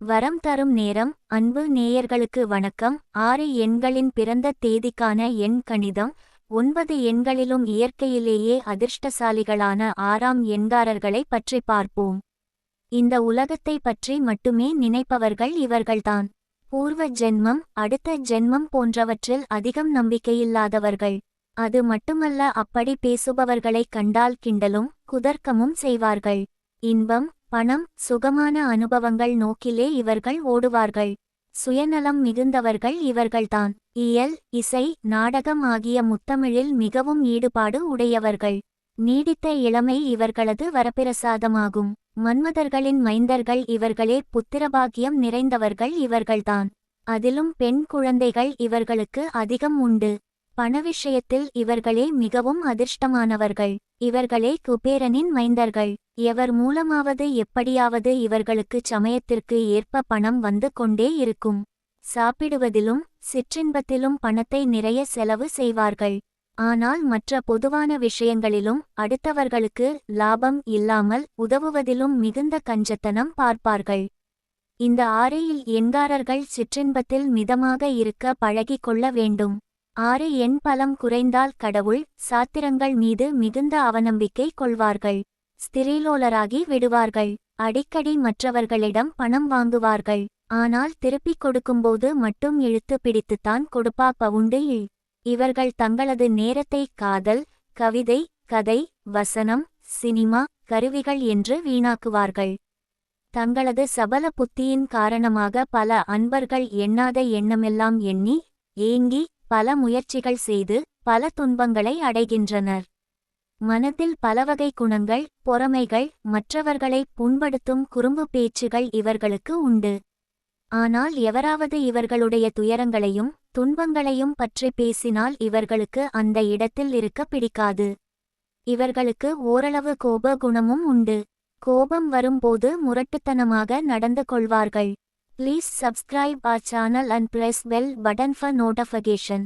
வரம் தரும் நேரம். அன்பு நேயர்களுக்கு வணக்கம். 6 எண்களின் பிறந்த தேதிக்கான எண் கணிதம். 9 எண்களிலும் இயற்கையிலேயே அதிர்ஷ்டசாலிகளான 6ஆம் எண்காரர்களை பற்றி பார்ப்போம். இந்த உலகத்தை பற்றி மட்டுமே நினைப்பவர்கள் இவர்கள்தான். பூர்வ ஜென்மம், அடுத்த ஜென்மம் போன்றவற்றில் அதிகம் நம்பிக்கையில்லாதவர்கள். அது மட்டுமல்ல, அப்படி பேசுபவர்களைக் கண்டால் கிண்டலும் குதர்க்கமும் செய்வார்கள். இன்பம், பணம், சுகமான அனுபவங்கள் நோக்கிலே இவர்கள் ஓடுவார்கள். சுயநலம் மிகுந்தவர்கள் இவர்கள்தான். இயல், இசை, நாடகம் ஆகிய முத்தமிழில் மிகவும் ஈடுபாடு உடையவர்கள். நீடித்த இளமை இவர்களது வரப்பிரசாதமாகும். மன்மதர்களின் மைந்தர்கள் இவர்களே. புத்திரபாக்கியம் நிறைந்தவர்கள் இவர்கள்தான். அதிலும் பெண் குழந்தைகள் இவர்களுக்கு அதிகம் உண்டு. பண விஷயத்தில் இவர்களே மிகவும் அதிர்ஷ்டமானவர்கள். இவர்களே குபேரனின் மைந்தர்கள். எவர் மூலமாவது எப்படியாவது இவர்களுக்கு சமயத்திற்கு ஏற்ப பணம் வந்து கொண்டே இருக்கும். சாப்பிடுவதிலும் சிற்றின்பத்திலும் பணத்தை நிறைய செலவு செய்வார்கள். ஆனால் மற்ற பொதுவான விஷயங்களிலும் அடுத்தவர்களுக்கு லாபம் இல்லாமல் உதவுவதிலும் மிகுந்த கஞ்சத்தனம் பார்ப்பார்கள். இந்த 6 எண்காரர்கள் சிற்றின்பத்தில் மிதமாக இருக்க பழகிக் கொள்ள வேண்டும். 6 எண் பலம் குறைந்தால் கடவுள் சாத்திரங்கள் மீது மிகுந்த அவநம்பிக்கை கொள்வார்கள். ஸ்திரீலோலராகி விடுவார்கள். அடிக்கடி மற்றவர்களிடம் பணம் வாங்குவார்கள். ஆனால் திருப்பிக் கொடுக்கும்போது மட்டும் இழுத்து பிடித்துத்தான் கொடுப்பாப்பவுண்டு. இவர்கள் தங்களது நேரத்தை காதல், கவிதை, கதை, வசனம், சினிமா, கருவிகள் என்று வீணாக்குவார்கள். தங்களது சபல புத்தியின் காரணமாக பல அன்பர்கள் எண்ணாத எண்ணமெல்லாம் எண்ணி ஏங்கி பல முயற்சிகள் செய்து பல துன்பங்களை அடைகின்றனர். மனத்தில் பலவகை குணங்கள், பொறாமைகள், மற்றவர்களை புண்படுத்தும் குறும்பு பேச்சுகள் இவர்களுக்கு உண்டு. ஆனால் எவராவது இவர்களுடைய துயரங்களையும் துன்பங்களையும் பற்றி பேசினால் இவர்களுக்கு அந்த இடத்தில் இருக்க பிடிக்காது. இவர்களுக்கு ஓரளவு கோப குணமும் உண்டு. கோபம் வரும்போது முரட்டுத்தனமாக நடந்து கொள்வார்கள். Please subscribe our channel and press bell button for notification.